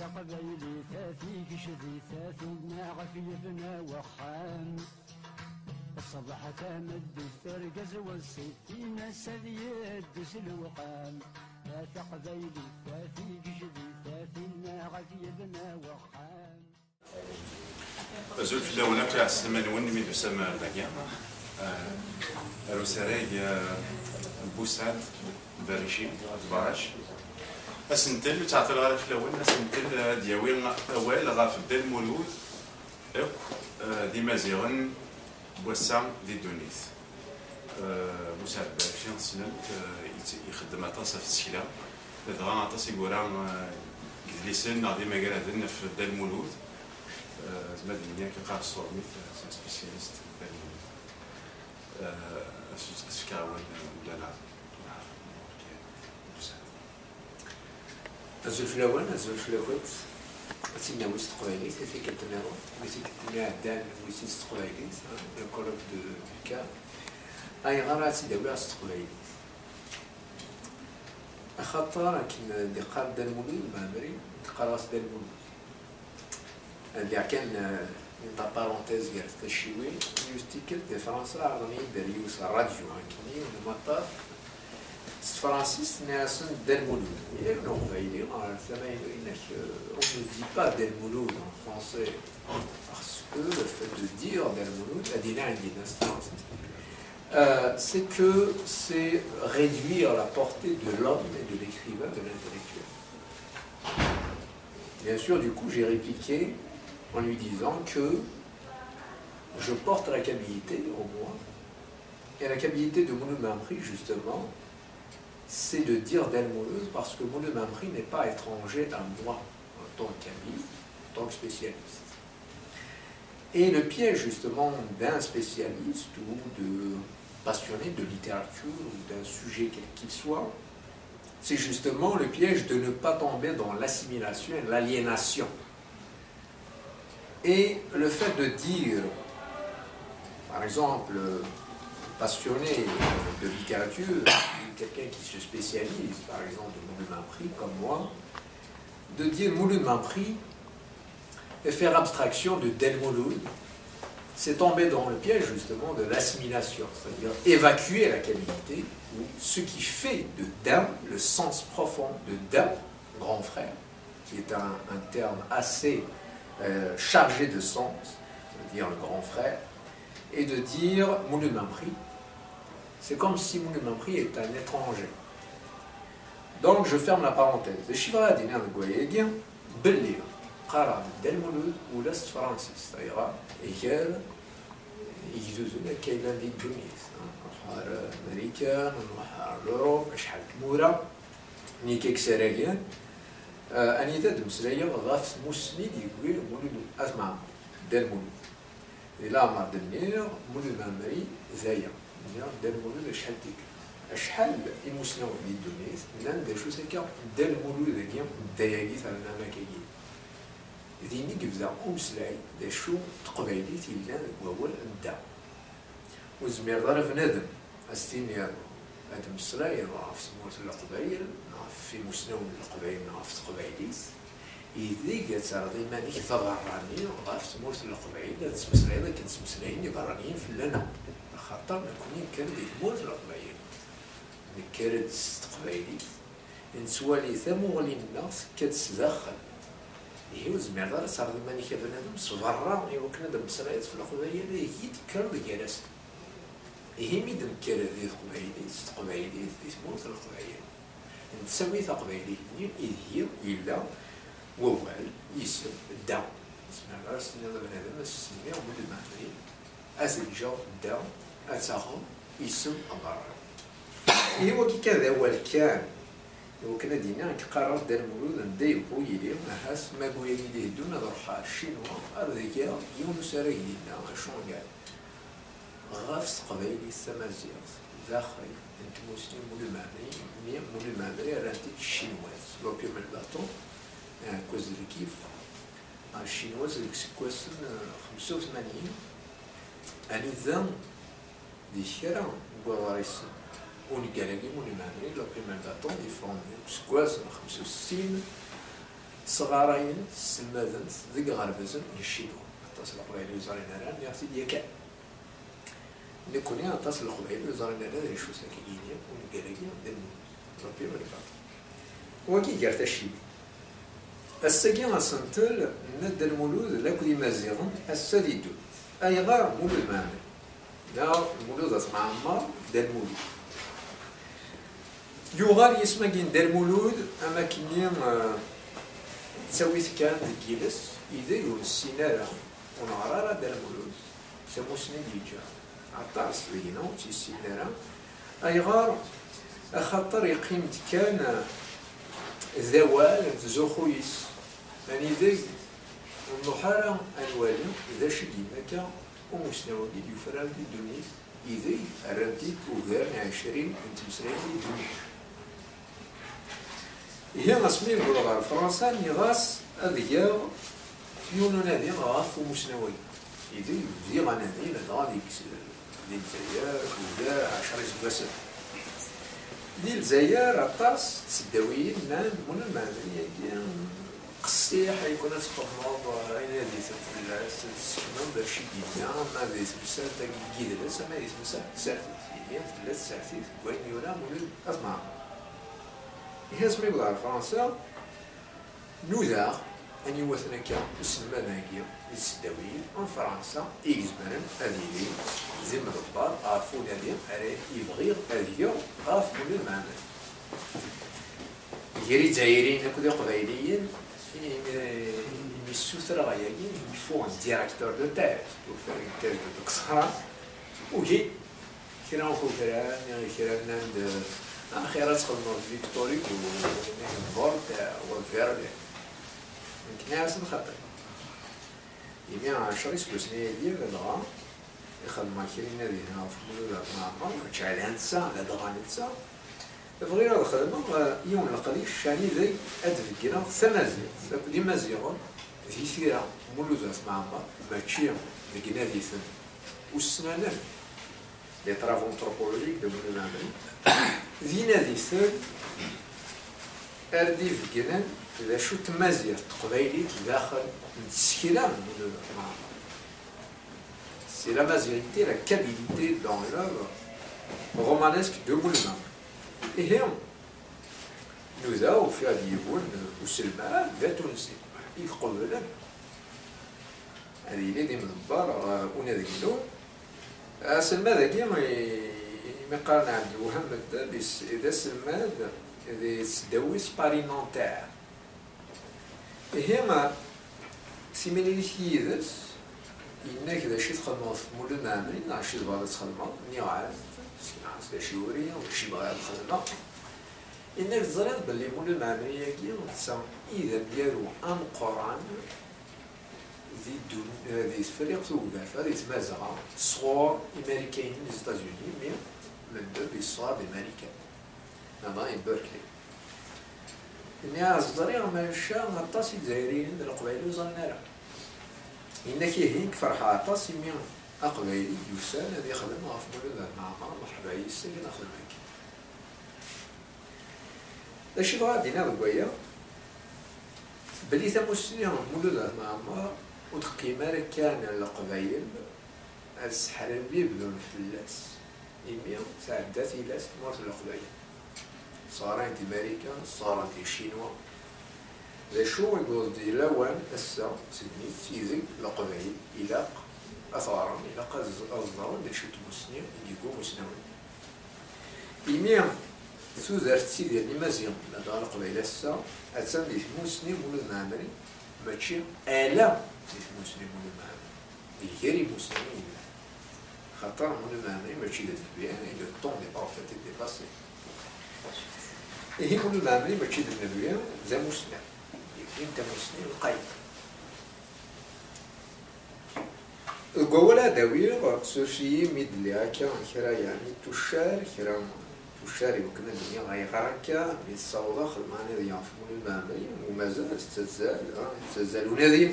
قبيلي ثاثيك شذي ثاثنا غفي بنا وخام الصبح تمد الثرقز والصيف في ناس يدس الوقام ثاث قبيلي ثاثيك شذي ثاثنا غفي بنا وخام زول في الأولى تاع السمان ونمي دو سما لاكيا الوسراي بوسعد بريشي باش اسنتل تعطي الغرف في الاول اسنتل دياويل اوال غاف الدال مولود اك دي مازيغن بوسع دي دونيث مساعد بريشي نسنت يخدم اطاس في السيله دغا اطاس يقورا لسان ناضي ماكرادن في الدال مولود زعما الدنيا كيقرا الصورميت سي سبيسياليست في الدال مولود اسوس ولا لا أزول في الأول أزول في الأول سينا ويست قبيلي في كتناو ويست كتناو عدان ويست قبيلي الكولوك دو بيكا أي غارة سيدا ويست قبيلي أخطر لكن دقار دان مولود المعمري دقار راس دان مولود اللي كان انت بارونتيز قالت الشيوي يفتكر دي فرنسا راني داريوس راديو هاكيني ونمطر فرانسيس ناسون دال مولود. Il est non, il est on ne dit pas Del Mouloud en français parce que le fait de dire Del Mouloud, c'est que c'est réduire la portée de l'homme et de l'écrivain, de l'intellectuel. Bien sûr, du coup, j'ai répliqué en lui disant que je porte la qualité au moins, et la qualité de Mouloud Mamri, justement, c'est de dire Del Mouloud parce que Mouloud Mamri n'est pas étranger à moi en tant qu'ami, en tant que spécialiste. Et le piège justement d'un spécialiste ou de passionné de littérature ou d'un sujet quel qu'il soit, c'est justement le piège de ne pas tomber dans l'assimilation et l'aliénation. Et le fait de dire, par exemple, passionné de littérature, quelqu'un qui se spécialise, par exemple, de Mouloud Mamri, comme moi, de dire Mouloud Mamri et faire abstraction de Del Mouloud, c'est tomber dans le piège justement de l'assimilation, c'est-à-dire évacuer la qualité, ou ce qui fait de Dam le sens profond de Dam, grand frère, qui est un terme assez chargé de sens, c'est-à-dire le grand frère, et de dire Mouloud Mamri. C'est comme si Mouloud Mamri est un étranger. Donc je ferme la parenthèse. Le chiffre à dîner de Goyegien, Belli, Qara, Del Mouloud ou l'Est Francis. C'est-à-dire, Echel, يجوزنا كاين دي تونس نروح امريكا نروح لوروب شحال تموره نيكيك سرايا اني تاد مسلايا غاف مسند يقول مولود اسمع دال مولود الا ما دنير مولود مامري زايا دال مولود شحال ديك شحال المسلم دي تونس لان دا شو سكا دال مولود ديال داياكي تاع النماكي ذيني قفزا ومسلاي دا شو تقبايلي تيلا وهو الدا وزمير ضرب ندم استيني هاد مسلاي نعرف سموت القبايل نعرف في مسنون القبايل نعرف تقبايليس يديك تاردي مانيك تغراني نعرف سموت القبايل هاد مسلاي كنت مسلايين يبرانيين في اللنا خاطر نكونين كان ديك موت القبايل نكرد تقبايليس نسوالي ثموغلي الناس كتسدخل هي زمير دار صار ماني كبنادم صبرا يمكن هذا مسرايات في القبايل هي تكرر جالس هي ميد نكر ذي قبايلي ذي تموت القبايل نسمي قبايلي هي إلا ووال يسم دا زمير دار سنة بنادم نسميه مولود مامري أزجا دا أتاهم يسم أمر هو كي كذا والكان وكنا دينا كقرار دار مولود ندي بويلي نحس ما بويلي ليه دون روح الشينوا هذيك يونس راهي لينا شلون قال غاف قبايلي السمازيغ داخل انت مسلم مولود مامري مولود مامري رانتي الشينواز لوبيوم الباطون كوز كيف الشينواز كوز 85 اني ذا دي شرا وغاريس ونقالي مولود مامري لو بريمير باطون يفون سكواس 65 صغارين سلمادن ذيك غربزن يشيدو اتصل قبيل وزارين هران يغسل يكا نكوني اتصل قبيل وزارين هران يشو ساكينيا ونقالقيا دن ربي ورفاق وكي قرت الشيبي الساقين السنتل ند المولود لكو دي مازيغن السديدو اي غار مولود مامل لا المولود اسمع عمار دا المولود يغال يسمى دا المولود اما كنيا تسويت كان الجلس إذا يوسينا ونعرارا دا المولود سموسني ديجا عطاس لينا وتيسينا أيغار أخطر يقيمت كان ذوال زخويس يعني ذي النحارة أنوالي إذا شدي مكا ومسنوى دي يفرال دي دونيس إذا أرانتيك وغير 20 من تمسرين دي دونيس هي غاسمين بالغار فرنسا نغاس أذياغ يونو نادي غاف ومسنوي إذا يزي غنادي لدغا ديك الجزائر وكاع 10 سباسات ديال الجزائر عطاس تسداويين نان من المعنى كاع قصيح يكون تقمض أين هذه في السكنة باش يجينا ما هذه سبسات كيدير ما هذه سبسات ساعتين ثلاث ساعتين وين يونا مولد أسمع هي اسمي بضع فرنسا نوذا أن يوثنا كا السلمان هاكيا السداويين ان فرنسا إكزبرن أذيلي زي مضبار عرفو نادي أري يبغي أذيا غاف كل المعمل يري جزائريين هكذا قبايليين يسوثر غاياكين يفو ان ديراكتور دو تيز pour faire une thèse de doctorat وهي كنا نخو كرا ناند خيرات خدمة فيكتوري وفولت والفيردي يمكن يعرف الخطر يمين 10 سنين ديال لدغا يخدم كاين هذه هنا في مولود مع تشعل هانسا لدغا نتسا بغي هذا الخدمة يوم القليل الشاني ذي أدفكنا ثمازي دي مازيغون في سيرة مولود مع عمر ماشي لقينا ذي ثم والسنانان لي طرافو انتروبولوجيك دو مولود العمري ذينا ذي ثم أردي فكنا إذا شو تمازيغ تقبايلي داخل نتسكيلا مولود مع عمر c'est la majorité, la qualité dans l'œuvre romanesque de Moulin. Et nous avons fait à Dieboun ou Selma, Gatounsé. Il قبل هذه اللي دي مدبر ونذكلو سلما ذاكي ما قالنا عند الوهم بس إذا سلما إذا سدويس باريمونتير هما سيميليتيز إنك إذا شي تخدمو في مولد العمري نعرف شي تبغى تخدمو نعرف نعرف شي وريه وشي بغا تخدمو إنك تزرع باللي مولد العمري كي تسمى إذا ديالو أن قران ذي فريق توقع فهذه تمازغة صغار أمريكيين من الإستازوني من دو بيصاب أمريكان هذا بيركلي إني عايز تزرع ماشا غطاسي جزائريين من القبائل وزنارة إنك هيك فرحة عطاس يمين أقبايلي يوسان هذا يخدم في مولد مع مرحبا يسير ناخذ معك. الشيء غادي ناخذ قوية بلي ثموسني مولد مع وتقيمة كان القبايل السحربي بدون فلاس يمين ساعدات إلاس تمارس القبايل صارت أمريكا صارت الشينوا ذا شو يقول دي لوان السا سيدني تيزي القبايل إلى أثارا إلى أصدارا ذا شو تمسني يقول مسنوي يمين ثوذرت سيدي المزيان لدى القبايل السا أتسمى مسني مولد معمري ماشي آلا مسني مولد معمري غير مسلمين خاطر مولد معمري ماشي للنبيان إلى الطون دي بروفيت ديباسي هي مولد معمري ماشي للنبيان ذا مسلم انت مسلم القيد القولة داوير سوشي ميدلي هكا كرا يعني تشار كرا تشاري وكنا الدنيا غيغركا بالصوضة خدماني ديال في مولد المعمري ومازال تزال ونادي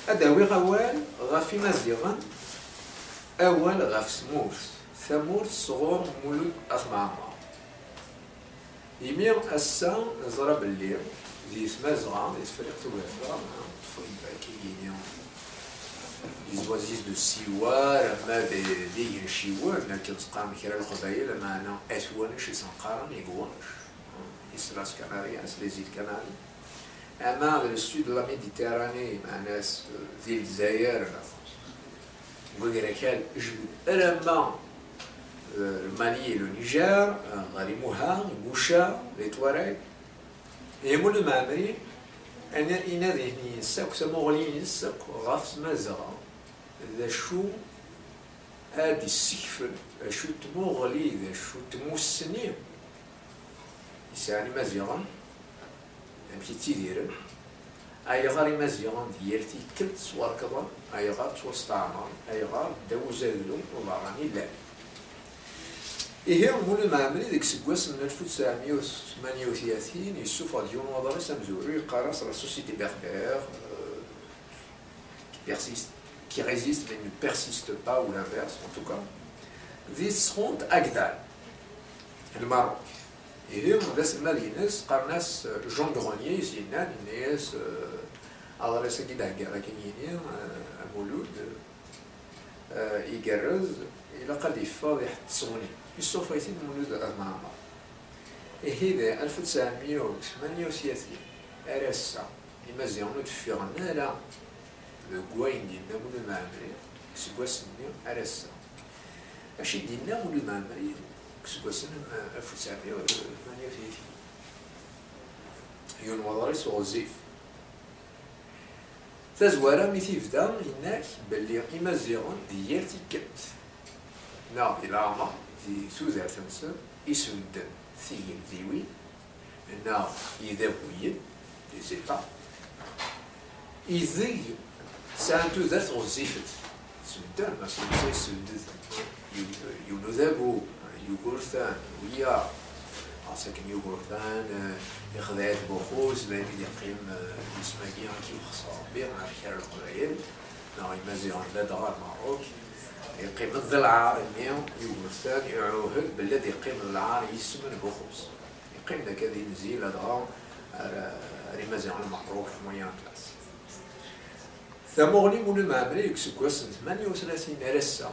أداوي غوال غافي مزيغان أول غاف سموس ثمور صغور مولد أخمعما يمير أسا نزرب الليل ذي سمازغا ذي تفريق توافا طفل كيجيني les oasis de Siwa ما دي ينشيوان لكن تقام كرا القبائل معنا أسوانش يسنقارن يقوانش إسلاس كنارياس les îles Canaries أما le sud de la Méditerranée معنا ذي الجزائر وغيركال جبد ألما المالي le Niger غاريموها موشا les Touaregs يمون المعمري أنا إنا ذهني الساك سموغلين الساك غاف مازغا ذا شو هادي السكفل شو تموغلي ذا شو تموسني يسعني مازيغان أمشي تيديرن أي غاري مازيغان ديالتي كلت سوار كضا أي غار توسطعنا أي غار داو زادلو وباراني لا إيه مول المعمري ديك سكواس من 1938 يسوف ديون وضري سامزوري قارص la société berbère qui résiste mais ne persiste pas ou l'inverse en tout cas فيسخونت أجدال الماروك إيه مدرس المدينة قارناس جون غرونيي زينان الناس أدرس كده جرا كنيني مولود يجرز إلى قديفة يحتصوني يسوف يتم مولود المعمر هذا 1938 أرسا يمزيون تفيرنا لا لقوين دينا مول المعمري كسكواسني أرسا أشي دينا مول المعمري كسكواسن 1938 يون وضريس وغزيف تزوارا ميتي فدا هناك بلي يمزيون ديالتي كبت نا إلى عمر في سوزار تمسر يسودن ثيل ذيوي نا يذوين لي زيتا يذي سانتو ذات غزيفت سودان ما سودان سودد ينذبو يوغورثان ويا عساكن يوغورثان يخذات بخوز بين يقيم يسماكي كي خصها بيع مع خير القبائل نا يمازيون لا دار الماروك يقيم الضلعار اليوم يوغورثان يعوهد بالذي يقيم العار يسمن بخوز يقيم ذاك هذه نزيل هذا ريمازيون الماروك في مويان كلاس ثمغني مول المعمري يكسكوس 38 أرسا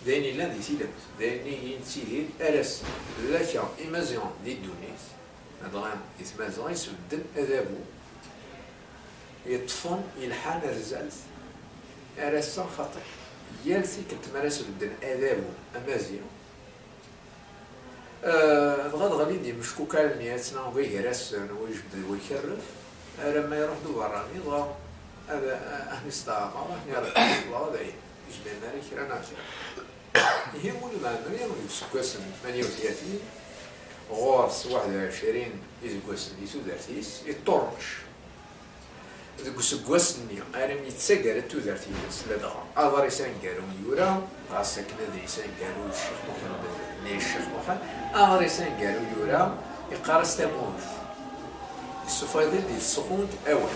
دايني لا دي سيلم دايني ينسيدين أرس لكن إمازيون دي دونيس هذا يتمازون يسودن أذابو يطفن يلحان رزاز أرسا خطر يالسي كتمارس ودن أذابو أمازيون غاد غادي دي مشكوكا المياتنا ويهرس ويجبد ويكرف لما يروح دواراني ضا هذا أهل استعمار أهل يرد الله داين يجبنا لي كرا ناجح هي مول المعمري يسكوسن 38 غورس 21 يسكوسن يسودارتيس يطرش ذوك سكواسني أرم يتسجل تودارتيس لدغا أضر يسنجرو يورا غاسكنا ذي يسنجرو الشيخ محمد ني الشيخ محمد أضر يسنجرو يورا يقارس تموت السفايدين دي السخونت أول